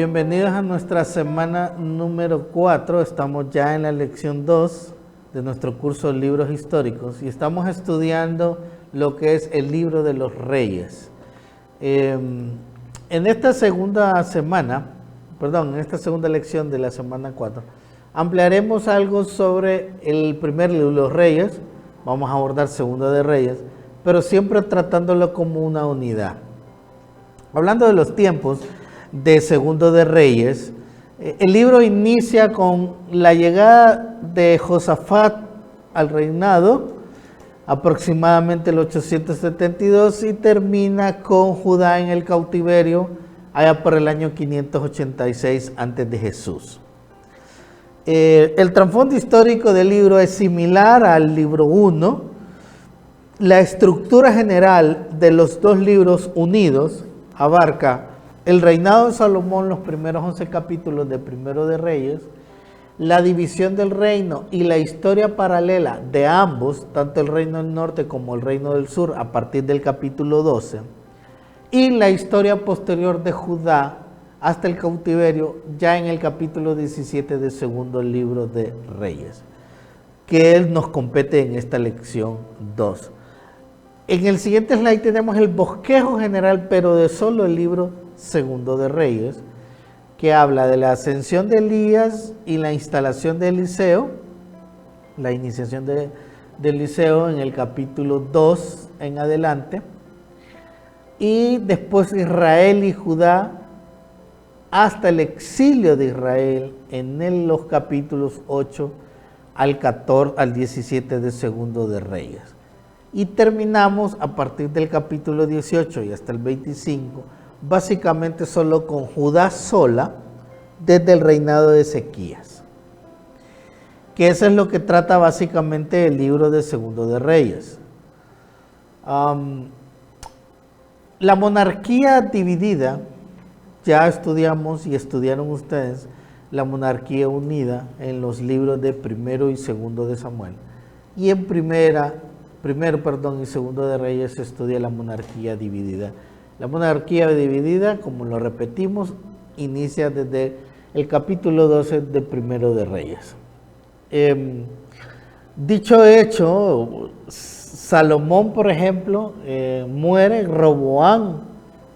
Bienvenidos a nuestra semana número 4. Estamos ya en la lección 2 de nuestro curso de libros históricos y estamos estudiando lo que es el libro de los reyes. En esta segunda lección de la semana 4, ampliaremos algo sobre el primer libro de los reyes. Vamos a abordar segundo de reyes, pero siempre tratándolo como una unidad. Hablando de los tiempos de Segundo de Reyes, el libro inicia con la llegada de Josafat al reinado, aproximadamente el 872, y termina con Judá en el cautiverio, allá por el año 586 antes de Jesús. El trasfondo histórico del libro es similar al libro 1. La estructura general de los dos libros unidos abarca el reinado de Salomón, los primeros 11 capítulos de Primero de Reyes, la división del reino y la historia paralela de ambos, tanto el reino del norte como el reino del sur, a partir del capítulo 12, y la historia posterior de Judá hasta el cautiverio, ya en el capítulo 17 del segundo libro de Reyes, que nos compete en esta lección 2. En el siguiente slide tenemos el bosquejo general, pero de solo el libro Segundo de Reyes, que habla de la ascensión de Elías y la instalación de Eliseo, la iniciación de Eliseo en el capítulo 2 en adelante, y después Israel y Judá hasta el exilio de Israel en los capítulos 8 al 17 de Segundo de Reyes. Y terminamos a partir del capítulo 18 y hasta el 25, básicamente solo con Judá sola, desde el reinado de Ezequías. Que eso es lo que trata básicamente el libro de Segundo de Reyes. La monarquía dividida, ya estudiamos y estudiaron ustedes la monarquía unida en los libros de Primero y Segundo de Samuel. Y en Primero y Segundo de Reyes se estudia la monarquía dividida. La monarquía dividida, como lo repetimos, inicia desde el capítulo 12 de Primero de Reyes. Dicho hecho, Salomón, por ejemplo, muere, Roboam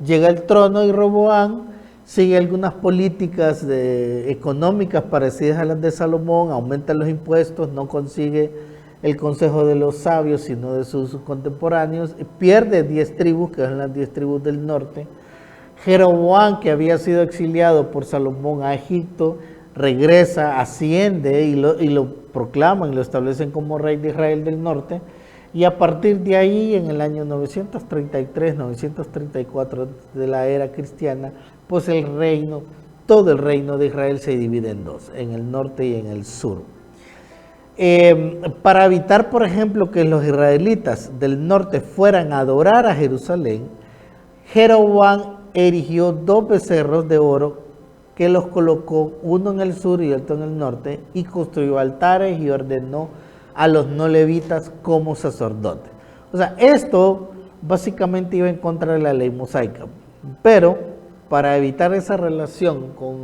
llega al trono y Roboam sigue algunas políticas económicas parecidas a las de Salomón, aumenta los impuestos, no consigue el consejo de los sabios, sino de sus contemporáneos, pierde 10 tribus, que son las 10 tribus del norte. Jeroboam, que había sido exiliado por Salomón a Egipto, regresa, asciende y lo proclaman y lo establecen como rey de Israel del norte, y a partir de ahí, en el año 933-934 de la era cristiana, pues todo el reino de Israel se divide en dos, en el norte y en el sur. Para evitar, por ejemplo, que los israelitas del norte fueran a adorar a Jerusalén, Jeroboam erigió 2 becerros de oro que los colocó uno en el sur y otro en el norte, y construyó altares y ordenó a los no levitas como sacerdotes. O sea, esto básicamente iba en contra de la ley mosaica, pero para evitar esa relación con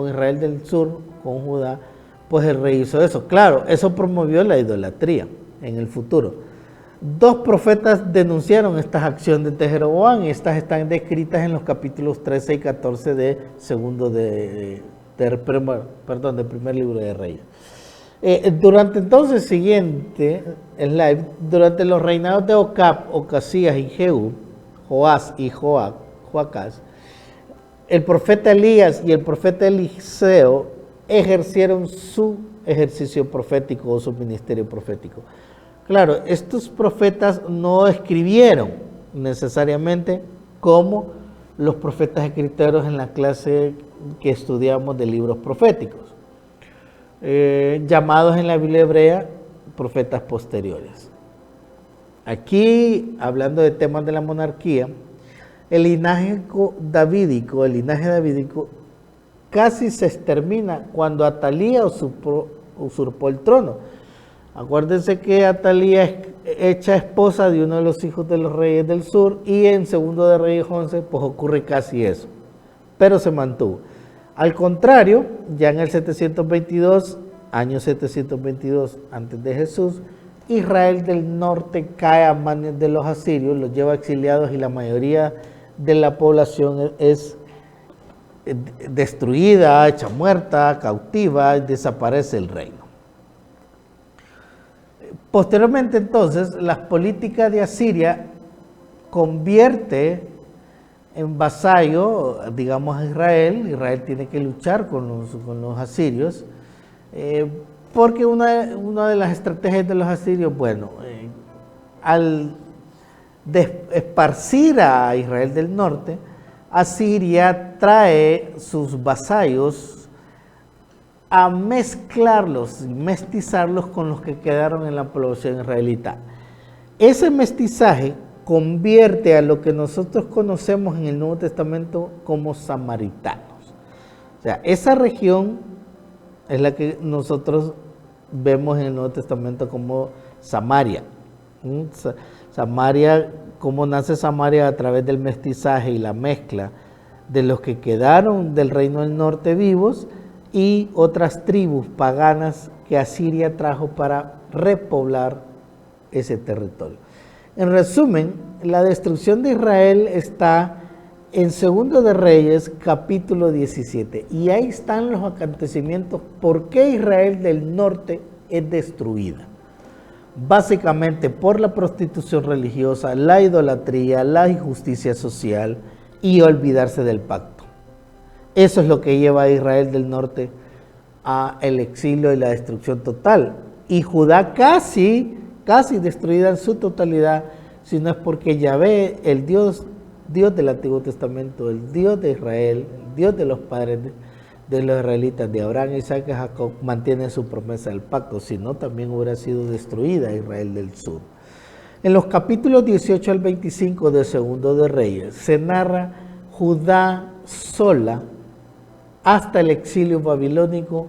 Israel del sur, con Judá, pues el rey hizo eso. Claro, eso promovió la idolatría en el futuro. 2 profetas denunciaron estas acciones de Jeroboam y estas están descritas en los capítulos 13 y 14 de primer libro de Reyes. Durante entonces siguiente slide, durante los reinados de Ocasías y Jehú, Joás y Joacás, el profeta Elías y el profeta Eliseo ejercieron su ejercicio profético o su ministerio profético. Claro, estos profetas no escribieron necesariamente como los profetas escritores en la clase que estudiamos de libros proféticos, llamados en la Biblia hebrea profetas posteriores. Aquí, hablando de temas de la monarquía, el linaje davídico casi se extermina cuando Atalía usurpó el trono. Acuérdense que Atalía es hecha esposa de uno de los hijos de los reyes del sur, y en Segundo de Reyes 11 pues ocurre casi eso. pero se mantuvo. Al contrario, ya en el 722, año 722 antes de Jesús, Israel del norte cae a manos de los asirios, los lleva exiliados y la mayoría de la población es destruida, hecha muerta, cautiva, desaparece el reino. Posteriormente entonces, las políticas de Asiria convierte en vasallo, digamos, a Israel. Israel tiene que luchar con los asirios, porque una de las estrategias de los asirios, bueno, al esparcir a Israel del norte, Asiria trae sus vasallos a mezclarlos y mestizarlos con los que quedaron en la población israelita. Ese mestizaje convierte a lo que nosotros conocemos en el Nuevo Testamento como samaritanos. O sea, esa región es la que nosotros vemos en el Nuevo Testamento como Samaria. Samaria, cómo nace Samaria a través del mestizaje y la mezcla de los que quedaron del reino del norte vivos y otras tribus paganas que Asiria trajo para repoblar ese territorio. En resumen, la destrucción de Israel está en Segundo de Reyes, capítulo 17. Y ahí están los acontecimientos por qué Israel del norte es destruida. Básicamente por la prostitución religiosa, la idolatría, la injusticia social y olvidarse del pacto. Eso es lo que lleva a Israel del norte al exilio y la destrucción total. Y Judá casi destruida en su totalidad, si no es porque Yahvé, el Dios del Antiguo Testamento, el Dios de Israel, el Dios de los padres de los israelitas, de Abraham, Isaac y Jacob, mantiene su promesa del pacto, si no también hubiera sido destruida Israel del sur. En los capítulos 18 al 25 de Segundo de Reyes se narra Judá sola hasta el exilio babilónico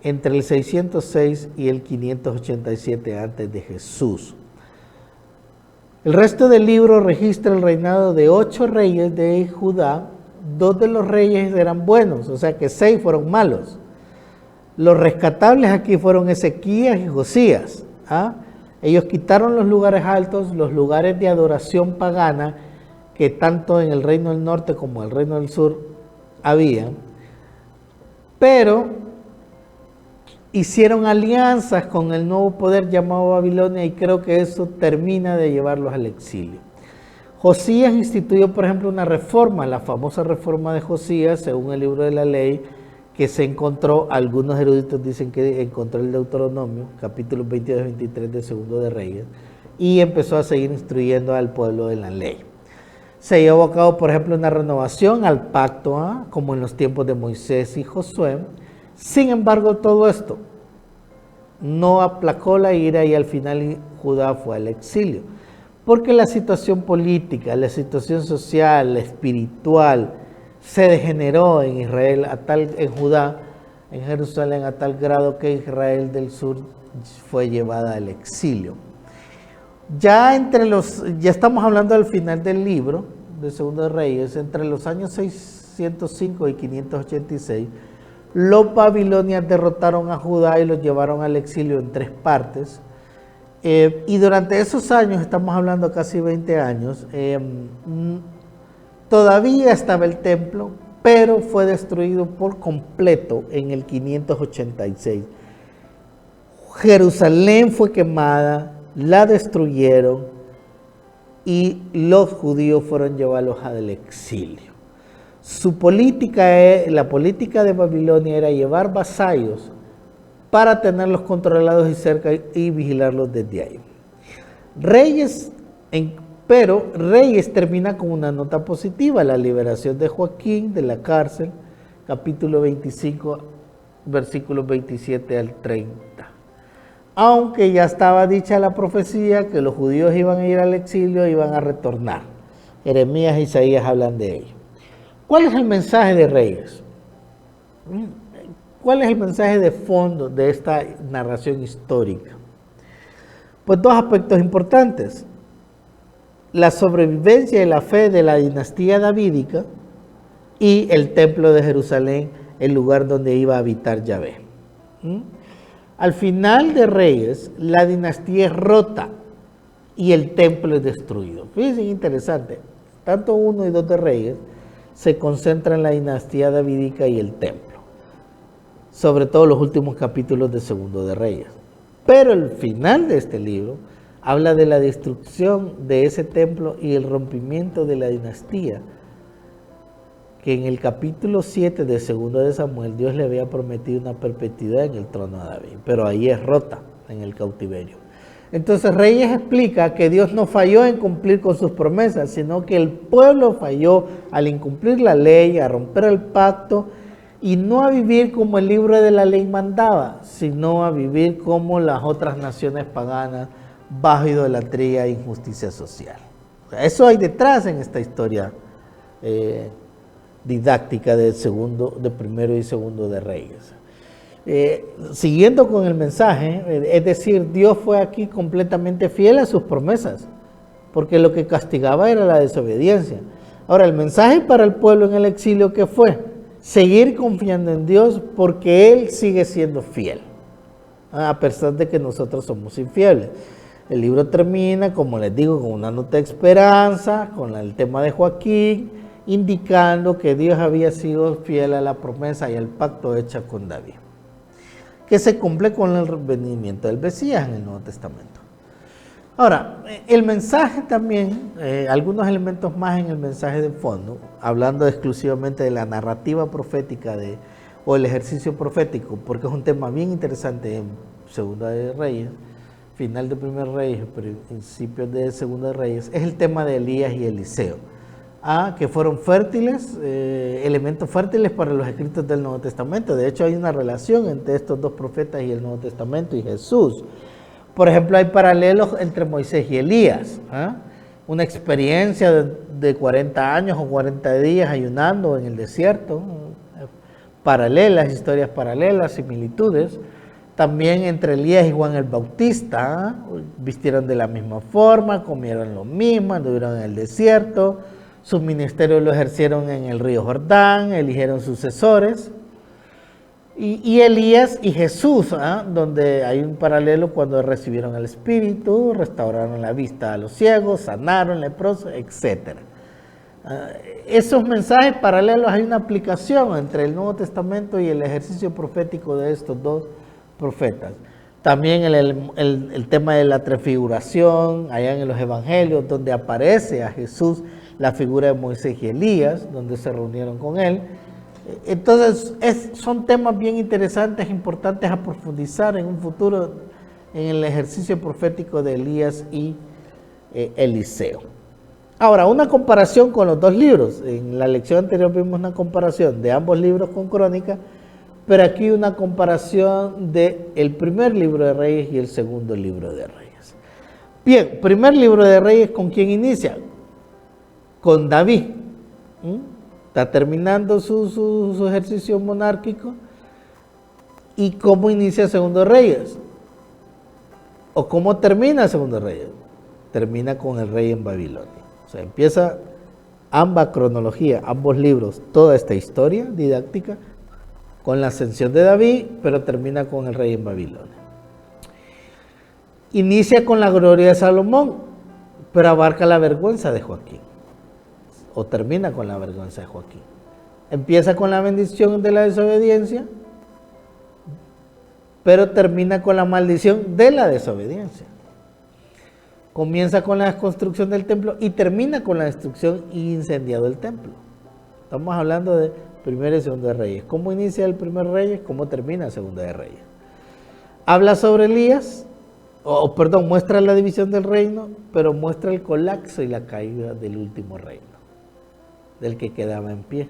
entre el 606 y el 587 antes de Jesús. El resto del libro registra el reinado de 8 reyes de Judá. 2 de los reyes eran buenos, o sea que 6 fueron malos. Los rescatables aquí fueron Ezequías y Josías. Ellos quitaron los lugares altos, los lugares de adoración pagana que tanto en el reino del norte como en el reino del sur había, pero hicieron alianzas con el nuevo poder llamado Babilonia y creo que eso termina de llevarlos al exilio. Josías instituyó, por ejemplo, una reforma, la famosa reforma de Josías, según el libro de la ley, que se encontró, algunos eruditos dicen que encontró el Deuteronomio, capítulos 22 y 23 de Segundo de Reyes, y empezó a seguir instruyendo al pueblo en la ley. Se llevó a cabo, por ejemplo, una renovación al pacto, como en los tiempos de Moisés y Josué. Sin embargo, todo esto no aplacó la ira y al final Judá fue al exilio. Porque la situación política, la situación social, la espiritual, se degeneró en Israel, en Judá, en Jerusalén, a tal grado que Israel del sur fue llevada al exilio. Ya estamos hablando del final del libro de Segundo de Reyes, entre los años 605 y 586, los babilonios derrotaron a Judá y los llevaron al exilio en 3 partes. Y durante esos años, estamos hablando casi 20 años, todavía estaba el templo, pero fue destruido por completo en el 586. Jerusalén fue quemada, la destruyeron y los judíos fueron llevados al exilio. La política de Babilonia era llevar vasallos para tenerlos controlados y cerca y vigilarlos desde ahí. Reyes termina con una nota positiva, la liberación de Joaquín de la cárcel, capítulo 25, versículos 27 al 30. Aunque ya estaba dicha la profecía que los judíos iban a ir al exilio, iban a retornar. Jeremías e Isaías hablan de ello. ¿Cuál es el mensaje de Reyes? ¿Cuál es el mensaje de fondo de esta narración histórica? Pues 2 aspectos importantes. La sobrevivencia y la fe de la dinastía davídica y el templo de Jerusalén, el lugar donde iba a habitar Yahvé. Al final de Reyes, la dinastía es rota y el templo es destruido. Fíjense, interesante, tanto 1 y 2 de Reyes se concentran en la dinastía davídica y el templo, sobre todo los últimos capítulos de 2 de Reyes. Pero el final de este libro habla de la destrucción de ese templo y el rompimiento de la dinastía, que en el capítulo 7 de 2 de Samuel Dios le había prometido una perpetuidad en el trono a David, pero ahí es rota en el cautiverio. Entonces Reyes explica que Dios no falló en cumplir con sus promesas, sino que el pueblo falló al incumplir la ley, a romper el pacto y no a vivir como el libro de la ley mandaba, sino a vivir como las otras naciones paganas, bajo idolatría e injusticia social. O sea, eso hay detrás en esta historia didáctica de primero y segundo de Reyes. Siguiendo con el mensaje, es decir, Dios fue aquí completamente fiel a sus promesas, porque lo que castigaba era la desobediencia. Ahora, el mensaje para el pueblo en el exilio, ¿qué fue? Seguir confiando en Dios porque Él sigue siendo fiel, a pesar de que nosotros somos infieles. El libro termina, como les digo, con una nota de esperanza, con el tema de Joaquín, indicando que Dios había sido fiel a la promesa y al pacto hecho con David, que se cumple con el venimiento del Mesías en el Nuevo Testamento. Ahora, el mensaje también, algunos elementos más en el mensaje de fondo, hablando exclusivamente de la narrativa profética o el ejercicio profético, porque es un tema bien interesante en Segunda de Reyes, final de Primer Reyes, principios de Segunda de Reyes, es el tema de Elías y Eliseo, que fueron fértiles, elementos fértiles para los escritos del Nuevo Testamento. De hecho, hay una relación entre estos dos profetas y el Nuevo Testamento y Jesús. Por ejemplo, hay paralelos entre Moisés y Elías. Una experiencia de 40 años o 40 días ayunando en el desierto, paralelas, historias paralelas, similitudes. También entre Elías y Juan el Bautista, vistieron de la misma forma, comieron lo mismo, anduvieron en el desierto, su ministerio lo ejercieron en el río Jordán, eligieron sucesores. Y Elías y Jesús, donde hay un paralelo cuando recibieron el Espíritu, restauraron la vista a los ciegos, sanaron leprosos, etc. Esos mensajes paralelos, hay una aplicación entre el Nuevo Testamento y el ejercicio profético de estos dos profetas. También el tema de la transfiguración, allá en los evangelios, donde aparece a Jesús la figura de Moisés y Elías, donde se reunieron con él. Entonces, son temas bien interesantes, importantes a profundizar en un futuro en el ejercicio profético de Elías y Eliseo. Ahora, una comparación con los dos libros. En la lección anterior vimos una comparación de ambos libros con Crónicas, pero aquí una comparación del primer libro de Reyes y el segundo libro de Reyes. Bien, primer libro de Reyes, ¿con quién inicia? Con David. Está terminando su ejercicio monárquico. ¿Y cómo inicia Segundo de Reyes? ¿O cómo termina Segundo de Reyes? Termina con el rey en Babilonia. O sea, empieza ambas cronologías, ambos libros, toda esta historia didáctica, con la ascensión de David, pero termina con el rey en Babilonia. Inicia con la gloria de Salomón, pero abarca la vergüenza de Joaquín. O termina con la vergüenza de Joaquín. Empieza con la bendición de la desobediencia, pero termina con la maldición de la desobediencia. Comienza con la desconstrucción del templo y termina con la destrucción y incendiado el templo. Estamos hablando de Primero y Segundo de Reyes. ¿Cómo inicia el Primer Reyes? ¿Cómo termina el Segundo de Reyes? Habla sobre Elías, muestra la división del reino, pero muestra el colapso y la caída del último reino, del que quedaba en pie.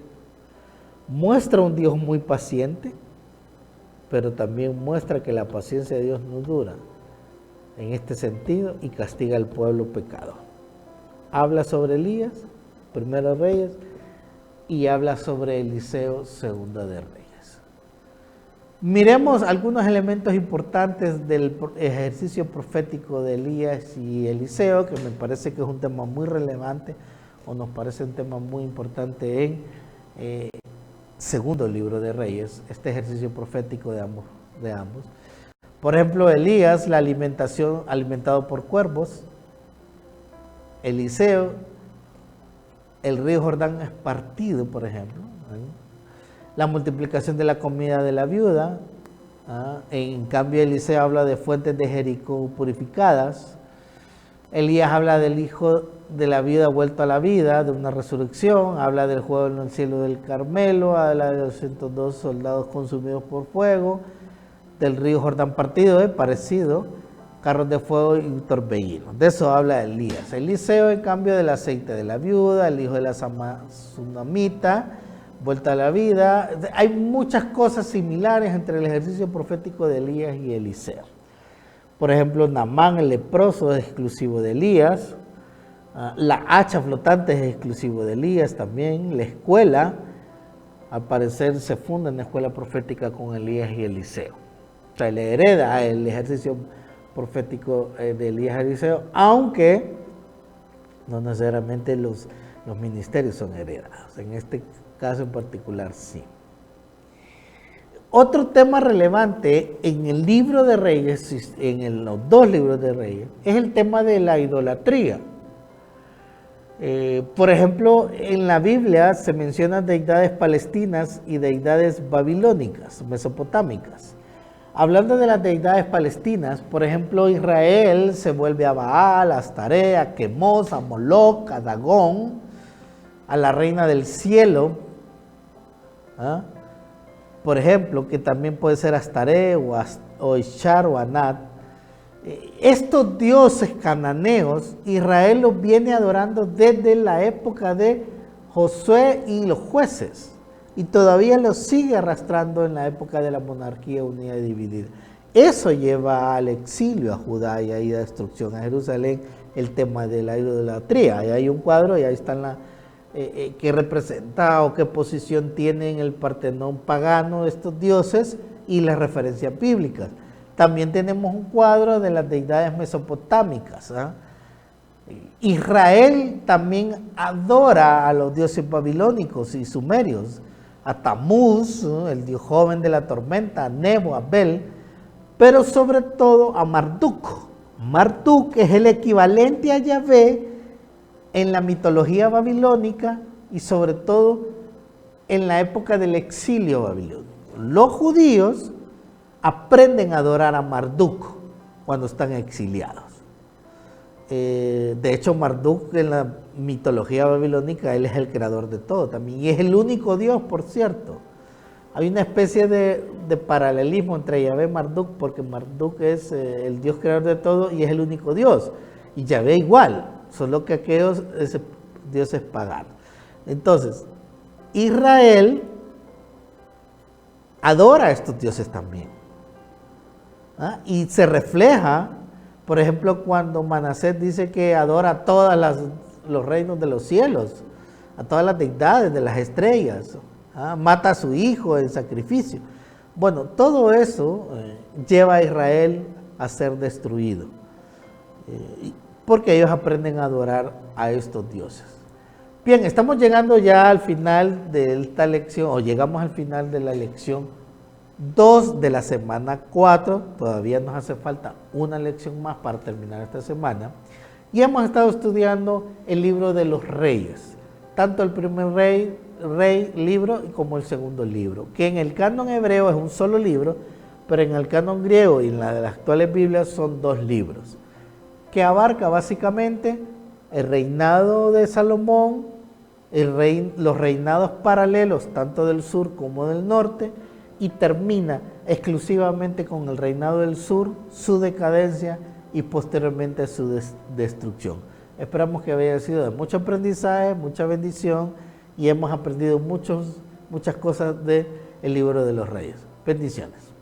Muestra un Dios muy paciente, pero también muestra que la paciencia de Dios no dura en este sentido y castiga al pueblo pecador. Habla sobre Elías, Primero Reyes, y habla sobre Eliseo, Segunda de Reyes. Miremos algunos elementos importantes del ejercicio profético de Elías y Eliseo, que me parece que es un tema muy relevante, o nos parece un tema muy importante en segundo libro de Reyes, este ejercicio profético de ambos. Por ejemplo, Elías, la alimentación, alimentado por cuervos. Eliseo, el río Jordán es partido, por ejemplo. La multiplicación de la comida de la viuda. En cambio, Eliseo habla de fuentes de Jericó purificadas. Elías habla del hijo de la viuda vuelto a la vida, de una resurrección. Habla del fuego en el cielo del Carmelo. Habla de 202 soldados consumidos por fuego. Del río Jordán partido, parecido, carros de fuego y un torbellino. De eso habla Elías. Eliseo, en cambio, del aceite de la viuda, el hijo de la tsunamita, vuelta a la vida. Hay muchas cosas similares entre el ejercicio profético de Elías y Eliseo. Por ejemplo, Naamán, el leproso, es exclusivo de Elías. La hacha flotante es exclusivo de Elías también. La escuela, al parecer, se funda en la escuela profética con Elías y Eliseo. O sea, le hereda el ejercicio profético de Elías y Eliseo, aunque no necesariamente los ministerios son heredados. En este caso en particular, sí. Otro tema relevante en el libro de Reyes, los dos libros de Reyes, es el tema de la idolatría. Por ejemplo, en la Biblia se mencionan deidades palestinas y deidades babilónicas, mesopotámicas. Hablando de las deidades palestinas, por ejemplo, Israel se vuelve a Baal, a Astare, a Quemos, a Moloc, a Dagón, a la reina del cielo. Por ejemplo, que también puede ser Astare o Ishtar o Anat. Estos dioses cananeos, Israel los viene adorando desde la época de Josué y los jueces. Y todavía lo sigue arrastrando en la época de la monarquía unida y dividida. Eso lleva al exilio a Judá y ahí a destrucción a Jerusalén, el tema de la idolatría. Ahí hay un cuadro y ahí están qué representa o qué posición tiene en el Partenón pagano estos dioses y las referencias bíblicas. También tenemos un cuadro de las deidades mesopotámicas. Israel también adora a los dioses babilónicos y sumerios. A Tamuz, el dios joven de la tormenta, a Nebo, a Bel, pero sobre todo a Marduk. Marduk es el equivalente a Yahvé en la mitología babilónica y sobre todo en la época del exilio babilónico. Los judíos aprenden a adorar a Marduk cuando están exiliados. De hecho, Marduk en la mitología babilónica, él es el creador de todo también, y es el único Dios, por cierto. Hay una especie de paralelismo entre Yahvé y Marduk, porque Marduk es el Dios creador de todo y es el único Dios, y Yahvé igual, solo que aquellos dioses paganos. Entonces, Israel adora a estos dioses también, y se refleja. Por ejemplo, cuando Manasés dice que adora a todos los reinos de los cielos, a todas las deidades de las estrellas, mata a su hijo en sacrificio. Bueno, todo eso lleva a Israel a ser destruido, porque ellos aprenden a adorar a estos dioses. Bien, estamos llegando ya al final de esta lección, o llegamos al final de la lección 2 de la semana 4, todavía nos hace falta una lección más para terminar esta semana, y hemos estado estudiando el libro de los reyes, tanto el primer libro como el segundo libro, que en el canon hebreo es un solo libro, pero en el canon griego y en la de las actuales Biblias son 2 libros, que abarca básicamente el reinado de Salomón, los reinados paralelos tanto del sur como del norte, y termina exclusivamente con el reinado del sur, su decadencia y posteriormente su destrucción. Esperamos que haya sido de mucho aprendizaje, mucha bendición, y hemos aprendido muchas cosas del libro de los reyes. Bendiciones.